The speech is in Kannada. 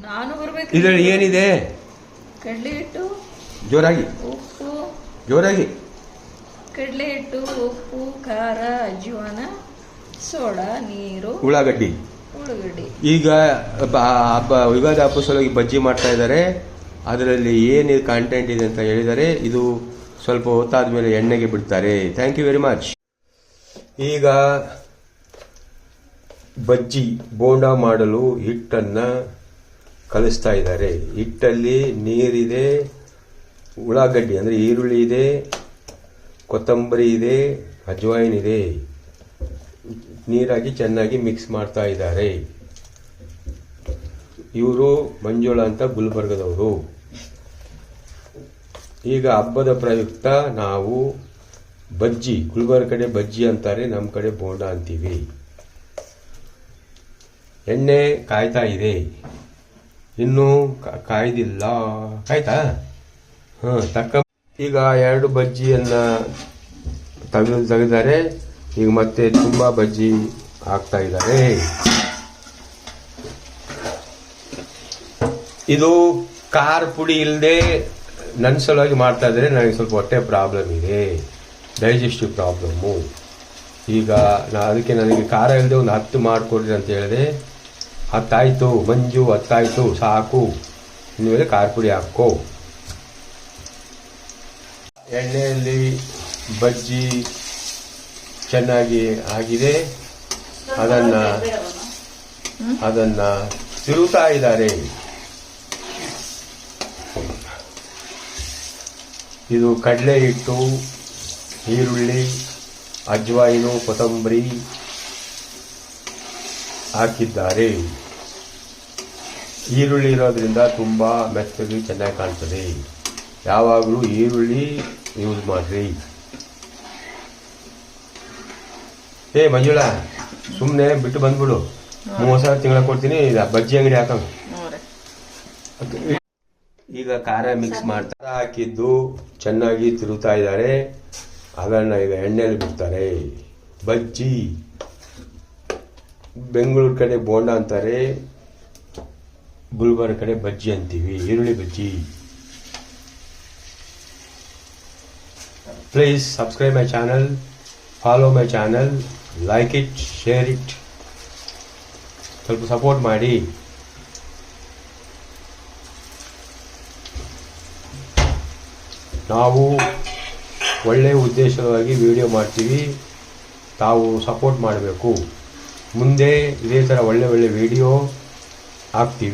ನಾನು ಬರ್ಬೇಕು. ಇದರಲ್ಲಿ ಏನಿದೆ? ಕಡಲೆ ಹಿಟ್ಟು, ಜೋರಾಗಿ, ಉಪ್ಪು, ಜೋರಾಗಿ. ಕಡಲೆ ಹಿಟ್ಟು, ಉಪ್ಪು, ಖಾರ, ಅಜ್ವಾನ, ಸೋಡಾ, ನೀರು, ಉಳ್ಳಾಗಡ್ಡಿ. ಈಗ ಯುಗಾದಿ ಹಬ್ಬ ಸಲುವಾಗಿ ಬಜ್ಜಿ ಮಾಡ್ತಾ ಇದ್ದಾರೆ. ಅದರಲ್ಲಿ ಏನಿದೆ ಕಂಟೆಂಟ್ ಇದೆ ಅಂತ ಹೇಳಿದರೆ, ಇದು ಸ್ವಲ್ಪ ಹೊತ್ತಾದ ಮೇಲೆ ಎಣ್ಣೆಗೆ ಬಿಡ್ತಾರೆ. Thank you very much. ಈಗ ಬಜ್ಜಿ ಬೋಂಡ ಮಾಡಲು ಹಿಟ್ಟನ್ನು ಕಲಿಸ್ತಾ ಇದ್ದಾರೆ. ಹಿಟ್ಟಲ್ಲಿ ನೀರಿದೆ, ಉಳ್ಳಾಗಡ್ಡಿ ಅಂದರೆ ಈರುಳ್ಳಿ ಇದೆ, ಕೊತ್ತಂಬರಿ ಇದೆ, ಅಜ್ವಾಯಿನ್ ಇದೆ. ನೀರಾಗಿ ಚೆನ್ನಾಗಿ ಮಿಕ್ಸ್ ಮಾಡ್ತಾ ಇದ್ದಾರೆ. ಇವರು ಮಂಜುಳಾ ಅಂತ ಗುಲ್ಬರ್ಗದವರು. ಈಗ ಹಬ್ಬದ ಪ್ರಯುಕ್ತ ನಾವು ಬಜ್ಜಿ, ಗುಲ್ಬರ್ಗ ಕಡೆ ಬಜ್ಜಿ ಅಂತಾರೆ, ನಮ್ಮ ಕಡೆ ಬೋಂಡ ಅಂತೀವಿ. ಎಣ್ಣೆ ಕಾಯ್ತಾ ಇದೆ, ಇನ್ನೂ ಕಾಯ್ದಿಲ್ಲ. ಕಾಯ್ತಾ? ತಕ್ಕ. ಈಗ 2 ಬಜ್ಜಿಯನ್ನ ತೆಗೆದಿದ್ದಾರೆ. ಈಗ ಮತ್ತೆ ತುಂಬಾ ಬಜ್ಜಿ ಹಾಕ್ತಾ ಇದ್ದಾರೆ. ಇದು ಖಾರ ಪುಡಿ ಇಲ್ಲದೆ ನನ್ನ ಸಲುವಾಗಿ ಮಾಡ್ತಾ ಇದ್ದಾರೆ. ನನಗೆ ಸ್ವಲ್ಪ ಹೊಟ್ಟೆ ಪ್ರಾಬ್ಲಮ್ ಇದೆ, ಡೈಜೆಸ್ಟಿವ್ ಪ್ರಾಬ್ಲಮ್ಮು. ಈಗ ಅದಕ್ಕೆ ನನಗೆ ಖಾರ ಇಲ್ಲದೆ ಒಂದು 10 ಮಾಡಿಕೊಡ್ರಿ ಅಂತ ಹೇಳಿದೆ. 10 ಆಯಿತು ಮಂಜು, 10 ಆಯಿತು, ಸಾಕು. ಇನ್ಮೇಲೆ ಖಾರ ಪುಡಿ ಹಾಕೋ. ಎಣ್ಣೆಯಲ್ಲಿ ಬಜ್ಜಿ ಚೆನ್ನಾಗಿ ಆಗಿದೆ. ಅದನ್ನ ತಿರುಗುತ್ತಾ ಇದ್ದಾರೆ. ಇದು ಕಡಲೆ ಹಿಟ್ಟು, ಈರುಳ್ಳಿ, ಅಜ್ವಾಯಿನು, ಕೊತ್ತಂಬರಿ ಹಾಕಿದ್ದಾರೆ. ಈರುಳ್ಳಿ ಇರೋದ್ರಿಂದ ತುಂಬ ಮೆತ್ತಗೆ ಚೆನ್ನಾಗಿ ಕಾಣ್ತದೆ. ಯಾವಾಗಲೂ ಈರುಳ್ಳಿ ಯೂಸ್ ಮಾಡ್ರಿ. ಮಂಜುಳಾ, ಸುಮ್ಮನೆ ಬಿಟ್ಟು ಬಂದ್ಬಿಡು. 30,000 ತಿಂಗಳ ಕೊಡ್ತೀನಿ, ಬಜ್ಜಿ ಅಂಗಡಿ ಹಾಕಂಗ. ಈಗ ಖಾರ ಮಿಕ್ಸ್ ಮಾಡ್ತಾ ಹಾಕಿದ್ದು ಚೆನ್ನಾಗಿ ತಿರುಗ್ತಾ ಇದ್ದಾರೆ. ಅದನ್ನ ಈಗ ಎಣ್ಣೆಯಲ್ಲಿ ಬಿಡ್ತಾರೆ. ಬಜ್ಜಿ ಬೆಂಗಳೂರು ಕಡೆ ಬೋಂಡ ಅಂತಾರೆ, ಗುಲ್ಬರ್ಗ ಕಡೆ ಬಜ್ಜಿ ಅಂತೀವಿ. ಈರುಳ್ಳಿ ಬಜ್ಜಿ. Please subscribe my channel, follow my channel, like it, share it. ಸ್ವಲ್ಪ ಸಪೋರ್ಟ್ ಮಾಡಿ. ನಾವು ಒಳ್ಳೆಯ ಉದ್ದೇಶವಾಗಿ ವಿಡಿಯೋ ಮಾಡ್ತೀವಿ, ತಾವು ಸಪೋರ್ಟ್ ಮಾಡಬೇಕು. ಮುಂದೆ ಇದೇ ಥರ ಒಳ್ಳೆ ವಿಡಿಯೋ ಹಾಕ್ತೀವಿ.